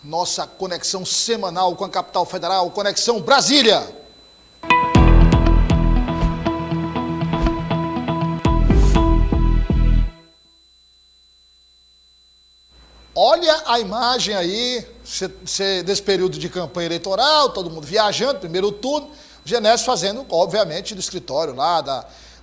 Nossa conexão semanal com a capital federal, Conexão Brasília. Olha a imagem aí, desse período de campanha eleitoral, todo mundo viajando, primeiro turno, o Genésio fazendo, obviamente, do escritório lá,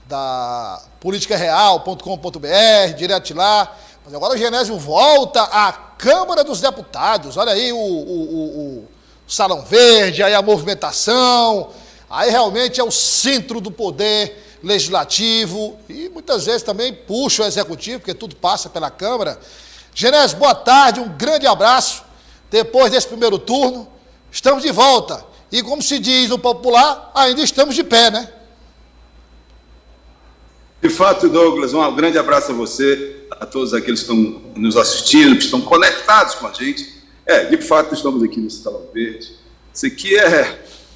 da politicareal.com.br, direto de lá. Mas agora o Genésio volta à Câmara dos Deputados, olha aí o Salão Verde, aí a movimentação, aí realmente é o centro do poder legislativo e muitas vezes também puxa o executivo, porque tudo passa pela Câmara. Genésio, boa tarde, um grande abraço. Depois desse primeiro turno, estamos de volta. E como se diz no popular, ainda estamos de pé, né? De fato, Douglas, um grande abraço a você, a todos aqueles que estão nos assistindo, que estão conectados com a gente. De fato, estamos aqui no Salão Verde. Isso aqui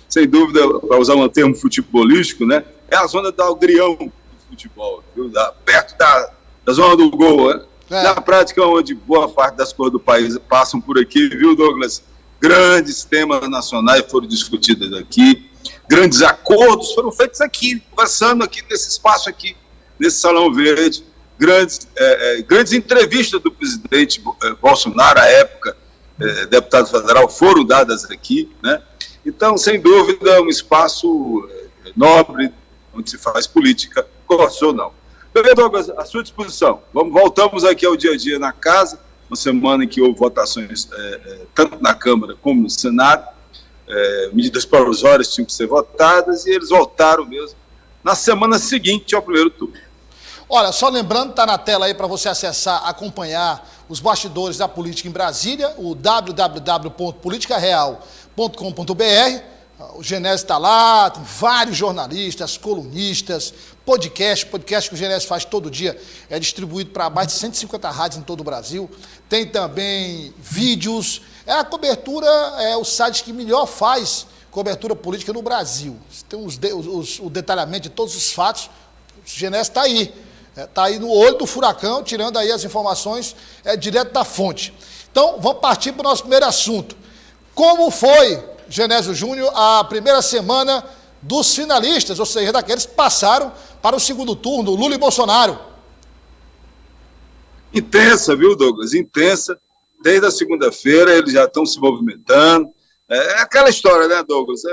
sem dúvida, para usar um termo futebolístico, né? É a zona do Agrião do futebol, viu? Perto da zona do gol, né? Na prática, onde boa parte das cores do país passam por aqui, viu, Douglas? Grandes temas nacionais foram discutidos aqui, grandes acordos foram feitos aqui, conversando aqui nesse espaço aqui, nesse Salão Verde, grandes entrevistas do presidente Bolsonaro, à época, deputado federal, foram dadas aqui, né? Então, sem dúvida, é um espaço nobre, onde se faz política, goste ou não. Douglas, à sua disposição. Voltamos aqui ao dia a dia na casa, uma semana em que houve votações tanto na Câmara como no Senado, medidas provisórias tinham que ser votadas e eles votaram mesmo na semana seguinte ao primeiro turno. Olha, só lembrando, está na tela aí para você acessar, acompanhar os bastidores da política em Brasília, o www.politicareal.com.br. O Genésio está lá, tem vários jornalistas, colunistas, podcast que o Genésio faz todo dia, é distribuído para mais de 150 rádios em todo o Brasil. Tem também vídeos, a cobertura, o site que melhor faz cobertura política no Brasil. Tem o detalhamento de todos os fatos, o Genésio está aí. Está aí no olho do furacão, tirando aí as informações direto da fonte. Então, vamos partir para o nosso primeiro assunto. Como foi, Genésio Júnior, a primeira semana dos finalistas, ou seja, daqueles que passaram para o segundo turno, Lula e Bolsonaro? Intensa, viu, Douglas? Intensa. Desde a segunda-feira eles já estão se movimentando. É aquela história, né, Douglas?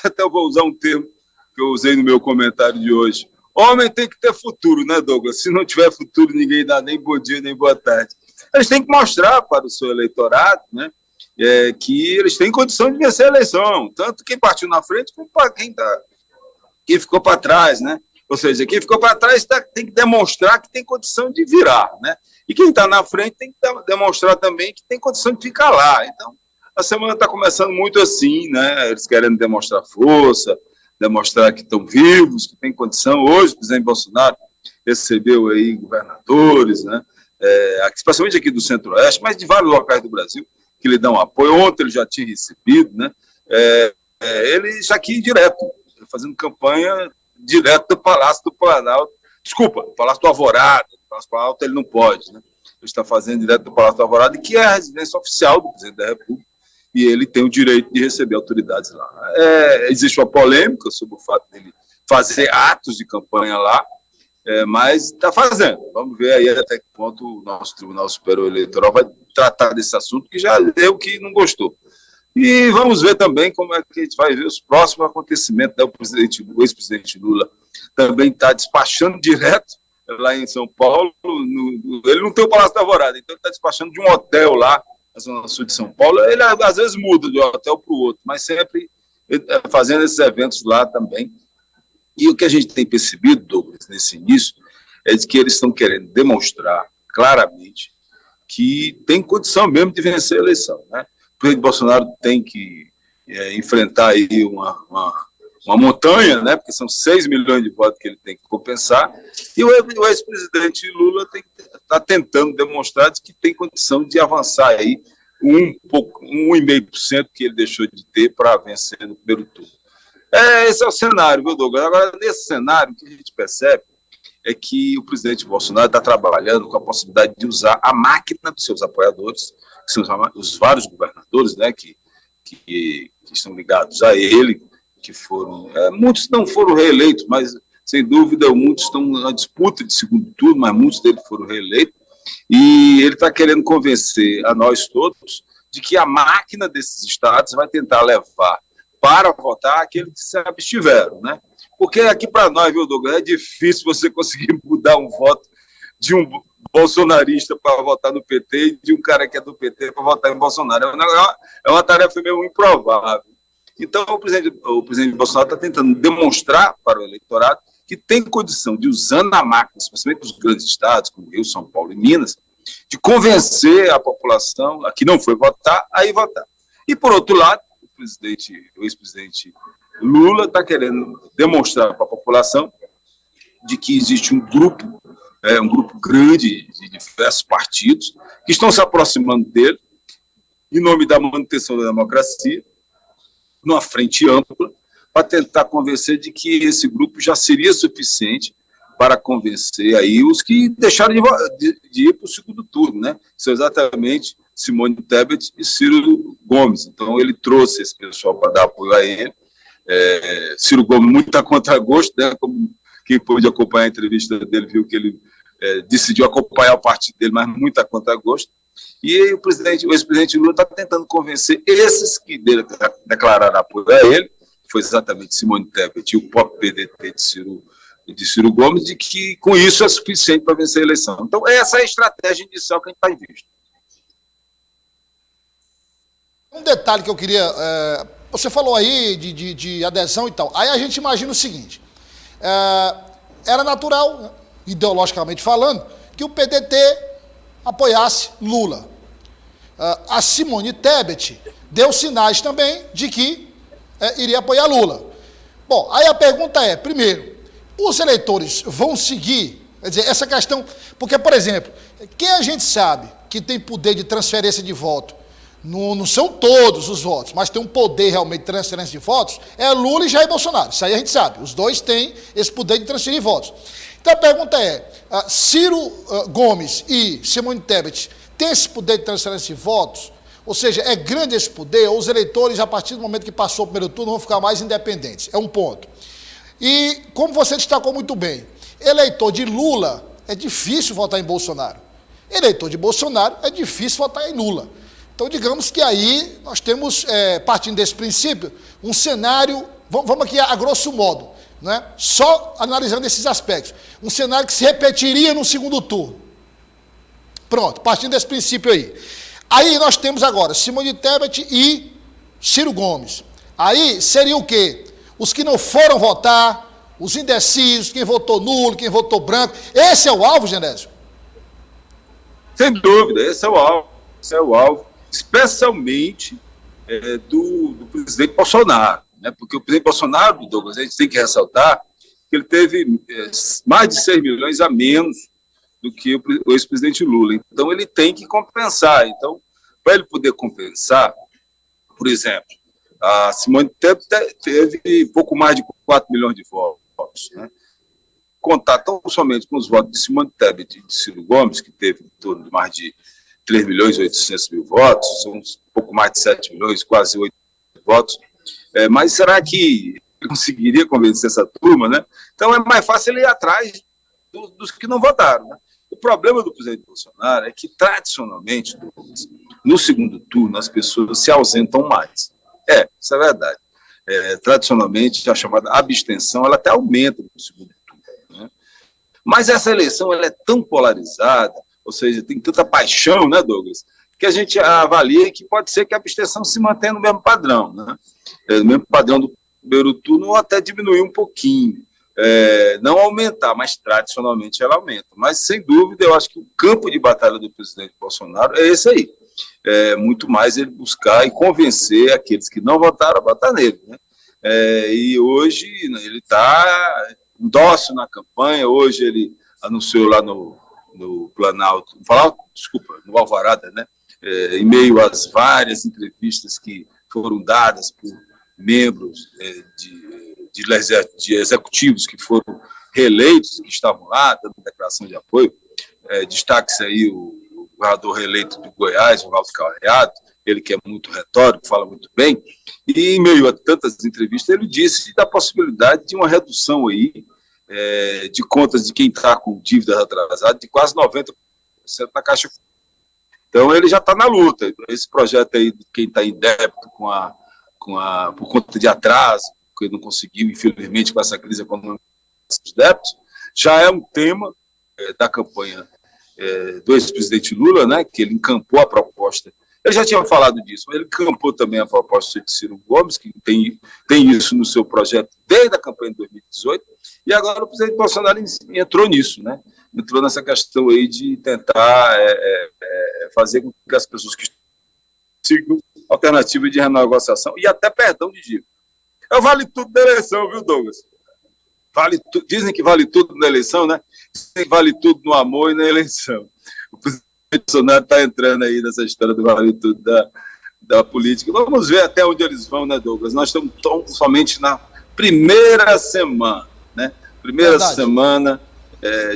Até eu vou usar um termo que eu usei no meu comentário de hoje. Homem tem que ter futuro, né, Douglas? Se não tiver futuro, ninguém dá nem bom dia, nem boa tarde. Eles têm que mostrar para o seu eleitorado, né, que eles têm condição de vencer a eleição. Tanto quem partiu na frente, como para quem ficou para trás, né? Ou seja, quem ficou para trás tem que demonstrar que tem condição de virar, né? E quem está na frente tem que demonstrar também que tem condição de ficar lá. Então, a semana está começando muito assim, né? Eles querendo demonstrar força, demonstrar que estão vivos, que têm condição. Hoje, o presidente Bolsonaro recebeu aí governadores, né? Especialmente aqui do Centro-Oeste, mas de vários locais do Brasil, que lhe dão apoio. Ontem ele já tinha recebido, né? Ele já aqui direto, fazendo campanha direto do Palácio do Planalto. Desculpa, Palácio do Alvorada. O Palácio do Planalto ele não pode, né? Ele está fazendo direto do Palácio do Alvorada, que é a residência oficial do presidente da República, e ele tem o direito de receber autoridades lá. Existe uma polêmica sobre o fato dele fazer atos de campanha lá, mas está fazendo. Vamos ver aí até que ponto o nosso Tribunal Superior Eleitoral vai tratar desse assunto, que já deu que não gostou. E vamos ver também como é que a gente vai ver os próximos acontecimentos. Né? O ex-presidente Lula também está despachando direto lá em São Paulo. Ele não tem o Palácio da Alvorada, então ele está despachando de um hotel lá, na Zona Sul de São Paulo. Ele às vezes muda de um hotel para o outro, mas sempre fazendo esses eventos lá também. E o que a gente tem percebido, Douglas, nesse início, é de que eles estão querendo demonstrar claramente que tem condição mesmo de vencer a eleição, né? O presidente Bolsonaro tem que enfrentar aí uma montanha, né? Porque são 6 milhões de votos que ele tem que compensar, e o ex-presidente Lula está tentando demonstrar que tem condição de avançar aí 1,5% que ele deixou de ter para vencer no primeiro turno. Esse é o cenário, viu, Douglas? Agora, nesse cenário, o que a gente percebe é que o presidente Bolsonaro está trabalhando com a possibilidade de usar a máquina dos seus apoiadores, que são os vários governadores, né, que estão ligados a ele, que foram, muitos não foram reeleitos, mas, sem dúvida, muitos estão na disputa de segundo turno, mas muitos deles foram reeleitos, e ele está querendo convencer a nós todos de que a máquina desses estados vai tentar levar para votar aqueles que se abstiveram, né? Porque aqui para nós, viu, Douglas, é difícil você conseguir mudar um voto de um bolsonarista para votar no PT e de um cara que é do PT para votar em Bolsonaro. É uma tarefa meio improvável. Então, o presidente Bolsonaro está tentando demonstrar para o eleitorado que tem condição de, usando a máquina, especialmente os grandes estados, como Rio, São Paulo e Minas, de convencer a população a que não foi votar, a ir votar. E, por outro lado, o ex-presidente Lula está querendo demonstrar para a população de que existe um grupo grande de diversos partidos que estão se aproximando dele em nome da manutenção da democracia, numa frente ampla, para tentar convencer de que esse grupo já seria suficiente para convencer aí os que deixaram de ir para o segundo turno, né? São exatamente Simone Tebet e Ciro Gomes. Então, ele trouxe esse pessoal para dar apoio a ele. Ciro Gomes muito a contragosto, né? Como quem pôde acompanhar a entrevista dele viu que ele decidiu acompanhar o partido dele, mas muito a contragosto. E aí, o ex-presidente Lula está tentando convencer esses que declararam apoio a ele, que foi exatamente Simone Tebet e o próprio PDT de Ciro Gomes, de que com isso é suficiente para vencer a eleição. Então, essa é a estratégia inicial que a gente está em vista. Um detalhe que eu queria... você falou aí de adesão e tal. Aí a gente imagina o seguinte. Era natural, ideologicamente falando, que o PDT apoiasse Lula. A Simone Tebet deu sinais também de que iria apoiar Lula. Bom, aí a pergunta é, primeiro, os eleitores vão seguir, quer dizer, essa questão, porque, por exemplo, quem a gente sabe que tem poder de transferência de voto, não são todos os votos, mas tem um poder realmente de transferência de votos, é Lula e Jair Bolsonaro. Isso aí a gente sabe. Os dois têm esse poder de transferir votos. Então a pergunta é, Ciro Gomes e Simone Tebet têm esse poder de transferência de votos? Ou seja, é grande esse poder, ou os eleitores, a partir do momento que passou o primeiro turno, vão ficar mais independentes? É um ponto. E, como você destacou muito bem, eleitor de Lula é difícil votar em Bolsonaro. Eleitor de Bolsonaro é difícil votar em Lula. Então, digamos que aí nós temos, partindo desse princípio, um cenário, vamos aqui a grosso modo, né? Só analisando esses aspectos, um cenário que se repetiria no segundo turno. Pronto, partindo desse princípio aí. Aí nós temos agora Simone Tebet e Ciro Gomes. Aí seria o quê? Os que não foram votar, os indecisos, quem votou nulo, quem votou branco. Esse é o alvo, Genésio? Sem dúvida, esse é o alvo. Esse é o alvo, especialmente do presidente Bolsonaro, né? Porque o presidente Bolsonaro, Douglas, a gente tem que ressaltar que ele teve mais de 6 milhões a menos do que o ex-presidente Lula. Então, ele tem que compensar. Então, para ele poder compensar, por exemplo, a Simone Tebet teve pouco mais de 4 milhões de votos, né? Contar tão somente com os votos de Simone Tebet e de Ciro Gomes, que teve em torno de mais de 3 milhões e 800 mil votos, são um pouco mais de 7 milhões, quase 8 votos. Mas será que ele conseguiria convencer essa turma, né? Então, é mais fácil ele ir atrás dos que não votaram, né? O problema do presidente Bolsonaro é que, tradicionalmente, no segundo turno, as pessoas se ausentam mais. Isso é verdade. Tradicionalmente, a chamada abstenção, ela até aumenta no segundo turno, né? Mas essa eleição ela é tão polarizada, ou seja, tem tanta paixão, né, Douglas, que a gente avalia que pode ser que a abstenção se mantenha no mesmo padrão, né? No mesmo padrão do primeiro turno, ou até diminuir um pouquinho. Não aumentar, mas tradicionalmente ela aumenta. Mas, sem dúvida, eu acho que o campo de batalha do presidente Bolsonaro é esse aí. Muito mais ele buscar e convencer aqueles que não votaram a votar nele, né? E hoje ele está dócil na campanha. Hoje ele anunciou lá no Planalto, no Alvorada, né? Em meio às várias entrevistas que foram dadas por membros de executivos que foram reeleitos, que estavam lá, dando declaração de apoio. Destaque-se aí o governador reeleito do Goiás, o Valdo Caiado, ele que é muito retórico, fala muito bem, e em meio a tantas entrevistas ele disse da possibilidade de uma redução aí de contas de quem está com dívidas atrasadas de quase 90% na Caixa. Então ele já está na luta. Esse projeto aí de quem está em débito por conta de atraso, que não conseguiu, infelizmente, com essa crise econômica dos débitos, já é um tema da campanha do ex-presidente Lula, né, que ele encampou a proposta. Ele já tinha falado disso, mas ele encampou também a proposta de Ciro Gomes, que tem isso no seu projeto desde a campanha de 2018, e agora o presidente Bolsonaro entrou nisso, né? Entrou nessa questão aí de tentar fazer com que as pessoas que sigam alternativa de renegociação e até perdão de dívida. Vale tudo na eleição, viu, Douglas? Dizem que vale tudo na eleição, né? Dizem que vale tudo no amor e na eleição. O presidente Bolsonaro está entrando aí nessa história do vale tudo da política. Vamos ver até onde eles vão, né, Douglas? Nós estamos somente na primeira semana, né? Primeira Verdade. Semana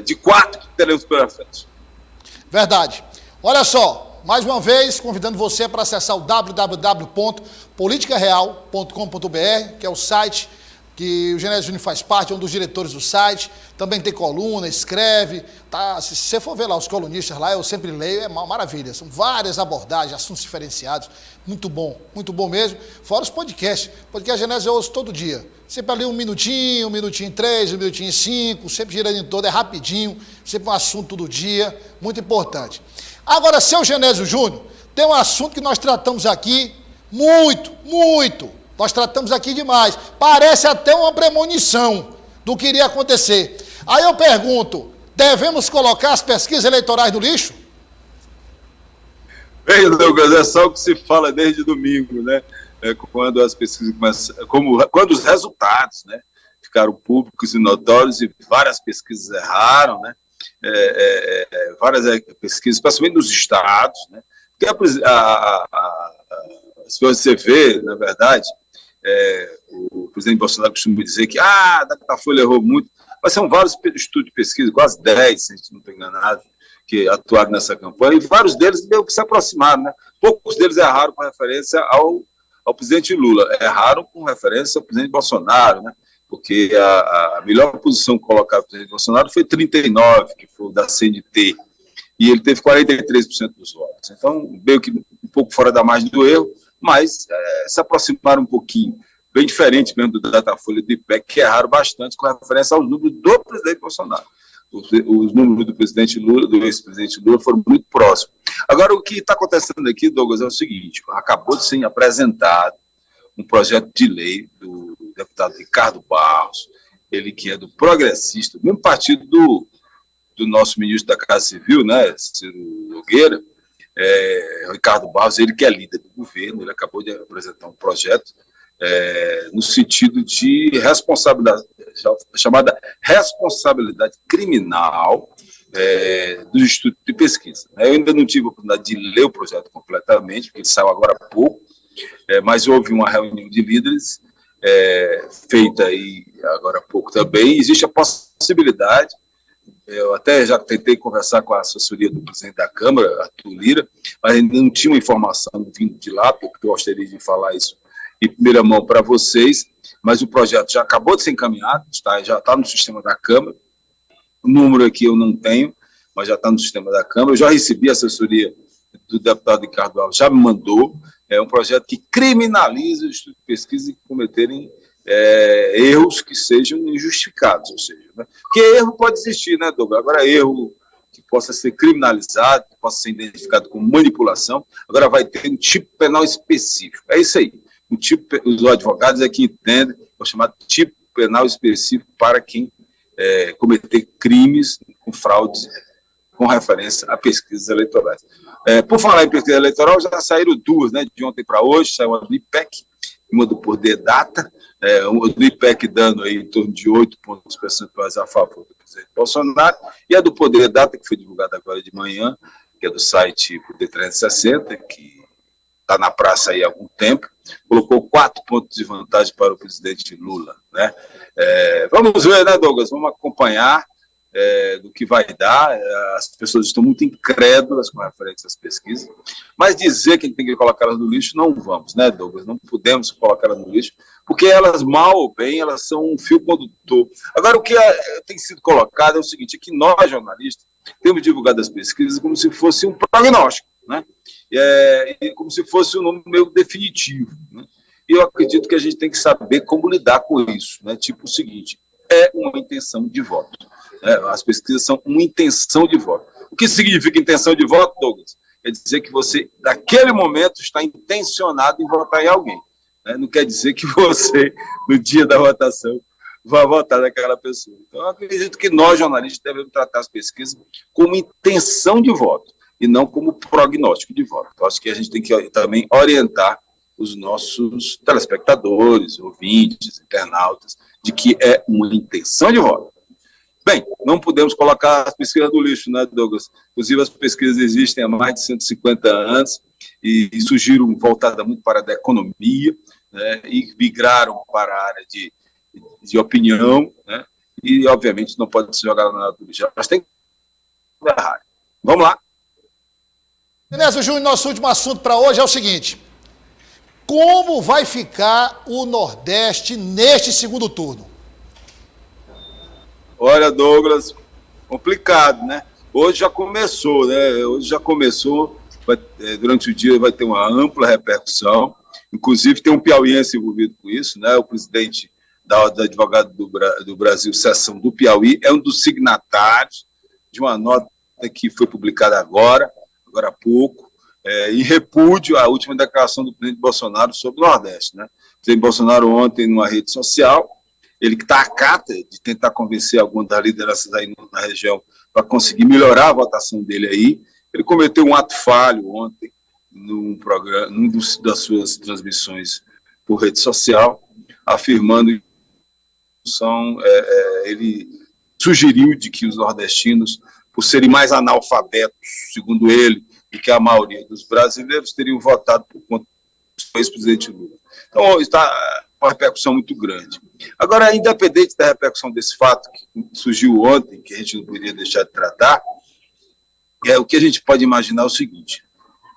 de 4 que teremos pela frente. Verdade. Olha só, mais uma vez, convidando você para acessar o www.politicareal.com.br, que é o site que o Genésio Júnior faz parte, é um dos diretores do site, também tem coluna, escreve, tá? Se você for ver lá os colunistas lá, eu sempre leio, é uma maravilha, são várias abordagens, assuntos diferenciados, muito bom mesmo, fora os podcasts Genésio eu ouço todo dia, sempre ali 1 minutinho, 1 minutinho 3, 1 minutinho 5, sempre girando em todo, é rapidinho, sempre um assunto todo dia, muito importante. Agora, seu Genésio Júnior, tem um assunto que nós tratamos aqui muito, nós tratamos aqui demais. Parece até uma premonição do que iria acontecer. Aí eu pergunto, devemos colocar as pesquisas eleitorais no lixo? Bem, Douglas, é só o que se fala desde domingo, né? Quando as pesquisas quando os resultados, né, ficaram públicos e notórios e várias pesquisas erraram, né? Várias pesquisas, especialmente nos estados, né? Porque se você vê, na verdade, o presidente Bolsonaro costuma dizer que a Datafolha errou muito, mas são vários estudos de pesquisa, quase 10, se a gente não está enganado, que atuaram nessa campanha, e vários deles meio que se aproximaram, né? Poucos deles erraram com referência ao presidente Lula, erraram com referência ao presidente Bolsonaro, né? Porque a melhor posição colocada pelo presidente Bolsonaro foi 39, que foi da CNT, e ele teve 43% dos votos. Então, meio que um pouco fora da margem do erro, mas se aproximaram um pouquinho, bem diferente mesmo do Datafolha e do IPEC, que erraram bastante com referência aos números do presidente Bolsonaro. Os números do presidente Lula, do ex-presidente Lula, foram muito próximos. Agora, o que está acontecendo aqui, Douglas, é o seguinte: acabou de ser apresentado um projeto de lei do deputado Ricardo Barros, ele que é do Progressista, do mesmo partido do nosso ministro da Casa Civil, né, Ciro Nogueira. Ricardo Barros, ele que é líder do governo, ele acabou de apresentar um projeto no sentido de responsabilidade, chamada responsabilidade criminal dos institutos de pesquisa. Eu ainda não tive a oportunidade de ler o projeto completamente, porque ele saiu agora há pouco, mas houve uma reunião de líderes feita aí agora há pouco também. Existe a possibilidade, eu até já tentei conversar com a assessoria do presidente da Câmara, Arthur Lira, mas ainda não tinha uma informação vindo de lá, porque eu gostaria de falar isso em primeira mão para vocês, mas o projeto já acabou de ser encaminhado, já está no sistema da Câmara, o número aqui eu não tenho, mas já está no sistema da Câmara. Eu já recebi a assessoria do deputado Ricardo Alves, já me mandou, um projeto que criminaliza os estudos de pesquisa que cometerem erros que sejam injustificados, ou seja, né? Porque erro pode existir, né, Douglas? Agora, erro que possa ser criminalizado, que possa ser identificado como manipulação, agora vai ter um tipo penal específico. É isso aí. Os advogados é que entendem, o chamado tipo penal específico para quem cometer crimes com fraude com referência a pesquisas eleitorais. Por falar em pesquisa eleitoral, já saíram duas, né, de ontem para hoje, saiu a do IPEC, uma do Poder Data, uma do IPEC dando aí em torno de 8 pontos percentuais a favor do presidente Bolsonaro, e a do Poder Data, que foi divulgada agora de manhã, que é do site Poder 360, que está na praça aí há algum tempo, colocou 4 pontos de vantagem para o presidente Lula, né? Vamos ver, né, Douglas? Vamos acompanhar. do que vai dar. As pessoas estão muito incrédulas com referência às pesquisas, mas dizer que a gente tem que colocar elas no lixo, não vamos, né, Douglas? Não podemos colocar elas no lixo, porque elas, mal ou bem, elas são um fio condutor. Agora, o que tem sido colocado é o seguinte, é que nós, jornalistas, temos divulgado as pesquisas como se fosse um prognóstico, né? Como se fosse um número definitivo, né? E eu acredito que a gente tem que saber como lidar com isso, né? Tipo o seguinte, é uma intenção de voto. As pesquisas são uma intenção de voto. O que significa intenção de voto, Douglas? Quer dizer que você, naquele momento, está intencionado em votar em alguém. Não quer dizer que você, no dia da votação, vai votar naquela pessoa. Então, eu acredito que nós, jornalistas, devemos tratar as pesquisas como intenção de voto e não como prognóstico de voto. Então, acho que a gente tem que também orientar os nossos telespectadores, ouvintes, internautas, de que é uma intenção de voto. Bem, não podemos colocar as pesquisas no lixo, né, Douglas? Inclusive, as pesquisas existem há mais de 150 anos e surgiram voltadas muito para a economia, né, e migraram para a área de opinião, né, e, obviamente, não pode ser jogada na lixo. Mas tem que errar. Vamos lá. Genésio Júnior, nosso último assunto para hoje é o seguinte: como vai ficar o Nordeste neste segundo turno? Olha, Douglas, complicado, né? Hoje já começou, né? Durante o dia vai ter uma ampla repercussão, inclusive tem um piauiense envolvido com isso, né? O presidente da Ordem dos Advogados do Brasil, seção do Piauí, é um dos signatários de uma nota que foi publicada agora há pouco, em repúdio à última declaração do presidente Bolsonaro sobre o Nordeste, né? O presidente Bolsonaro ontem, numa rede social, ele que está à cata de tentar convencer algumas das lideranças aí na região para conseguir melhorar a votação dele aí, ele cometeu um ato falho ontem num programa, das suas transmissões por rede social, afirmando que ele sugeriu de que os nordestinos, por serem mais analfabetos, segundo ele, do que a maioria dos brasileiros, teriam votado por conta do ex-presidente Lula. Então, está uma repercussão muito grande. Agora, independente da repercussão desse fato que surgiu ontem, que a gente não poderia deixar de tratar, o que a gente pode imaginar é o seguinte: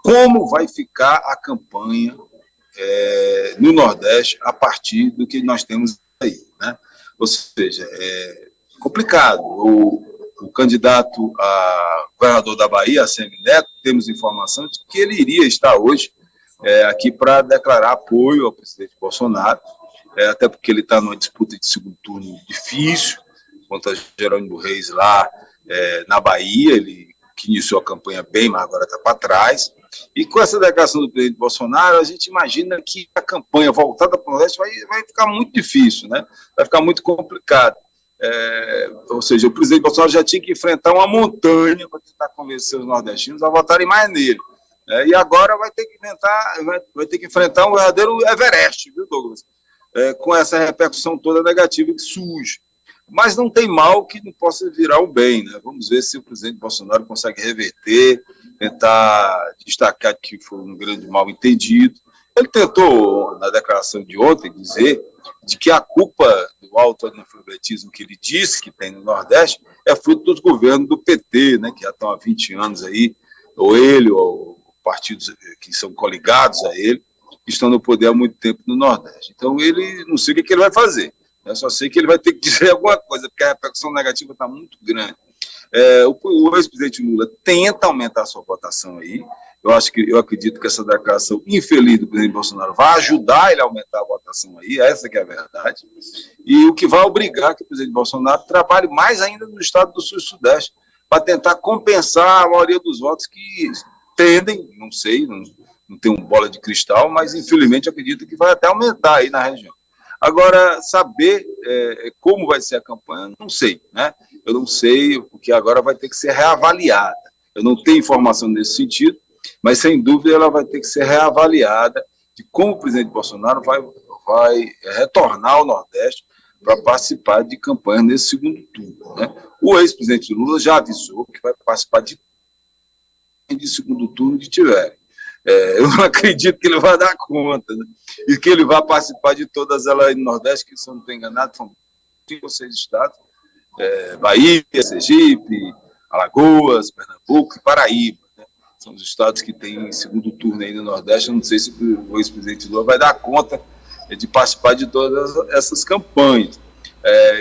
como vai ficar a campanha no Nordeste a partir do que nós temos aí, né? Ou seja, é complicado. O candidato a governador da Bahia, ACM Neto, temos informação de que ele iria estar hoje aqui para declarar apoio ao presidente Bolsonaro, até porque ele está numa disputa de segundo turno difícil contra Jerônimo Reis lá na Bahia, ele que iniciou a campanha bem, mas agora está para trás. E com essa declaração do presidente Bolsonaro, a gente imagina que a campanha voltada para o Nordeste vai ficar muito difícil, né? Vai ficar muito complicado. Ou seja, o presidente Bolsonaro já tinha que enfrentar uma montanha para tentar convencer os nordestinos a votarem mais nele. E agora vai ter que enfrentar um verdadeiro Everest, viu, Douglas? Com essa repercussão toda negativa que surge. Mas não tem mal que não possa virar o bem, né? Vamos ver se o presidente Bolsonaro consegue reverter, tentar destacar que foi um grande mal-entendido. Ele tentou, na declaração de ontem, dizer de que a culpa do alto analfabetismo que ele disse que tem no Nordeste é fruto dos governos do PT, né, que já estão há 20 anos aí, ou ele, ou partidos que são coligados a ele, que estão no poder há muito tempo no Nordeste. Então, ele não sei o que ele vai fazer. Eu só sei que ele vai ter que dizer alguma coisa, porque a repercussão negativa está muito grande. O ex-presidente Lula tenta aumentar a sua votação aí. Eu acredito que essa declaração infeliz do presidente Bolsonaro vai ajudar ele a aumentar a votação aí, essa que é a verdade, e o que vai obrigar que o presidente Bolsonaro trabalhe mais ainda no estado do Sul e Sudeste, para tentar compensar a maioria dos votos que tendem, não sei, não tenho bola de cristal, mas infelizmente eu acredito que vai até aumentar aí na região. Agora, saber como vai ser a campanha, não sei, né? Eu não sei, porque agora vai ter que ser reavaliada. Eu não tenho informação nesse sentido, mas, sem dúvida, ela vai ter que ser reavaliada de como o presidente Bolsonaro vai retornar ao Nordeste para participar de campanha nesse segundo turno, né? O ex-presidente Lula já avisou que vai participar de segundo turno que tiverem. Eu não acredito que ele vai dar conta, né? E que ele vai participar de todas elas aí no Nordeste, que, se eu não estou enganado, são 5 ou 6 estados. Bahia, Sergipe, Alagoas, Pernambuco e Paraíba. Né? São os estados que têm segundo turno aí no Nordeste. Eu não sei se o ex-presidente Lula vai dar conta de participar de todas essas campanhas.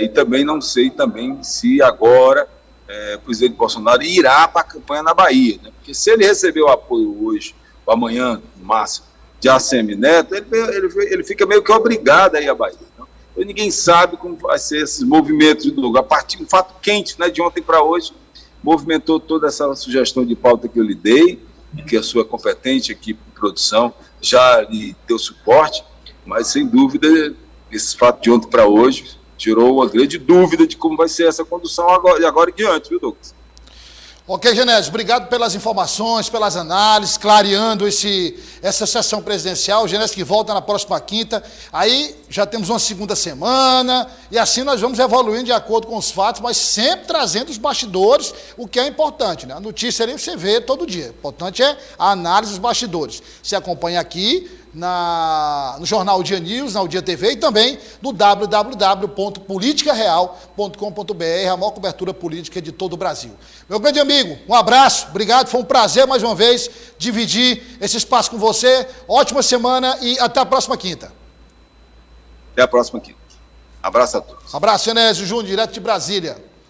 E também não sei também se agora o presidente Bolsonaro irá para a campanha na Bahia. Né? Porque se ele receber o apoio hoje, ou amanhã, no máximo, de ACM Neto, ele fica meio que obrigado a ir à Bahia. Né? Então, ninguém sabe como vai ser esses movimentos do Lula. A partir do fato quente, né, de ontem para hoje, movimentou toda essa sugestão de pauta que eu lhe dei, e que a sua competente equipe de produção já lhe deu suporte, mas, sem dúvida, esse fato de ontem para hoje tirou uma grande dúvida de como vai ser essa condução agora em diante, viu, Douglas? Ok, Genésio, obrigado pelas informações, pelas análises, clareando essa sessão presidencial. O Genésio que volta na próxima quinta. Aí já temos uma segunda semana e assim nós vamos evoluindo de acordo com os fatos, mas sempre trazendo os bastidores, o que é importante, né? A notícia ali você vê todo dia. O importante é a análise dos bastidores. Você acompanha aqui no jornal Dia News, na Dia TV e também no www.politicareal.com.br, a maior cobertura política de todo o Brasil. Meu grande amigo, um abraço, obrigado, foi um prazer mais uma vez dividir esse espaço com você. Ótima semana e até a próxima quinta. Até a próxima quinta. Abraço a todos. Abraço, Genésio Júnior, direto de Brasília.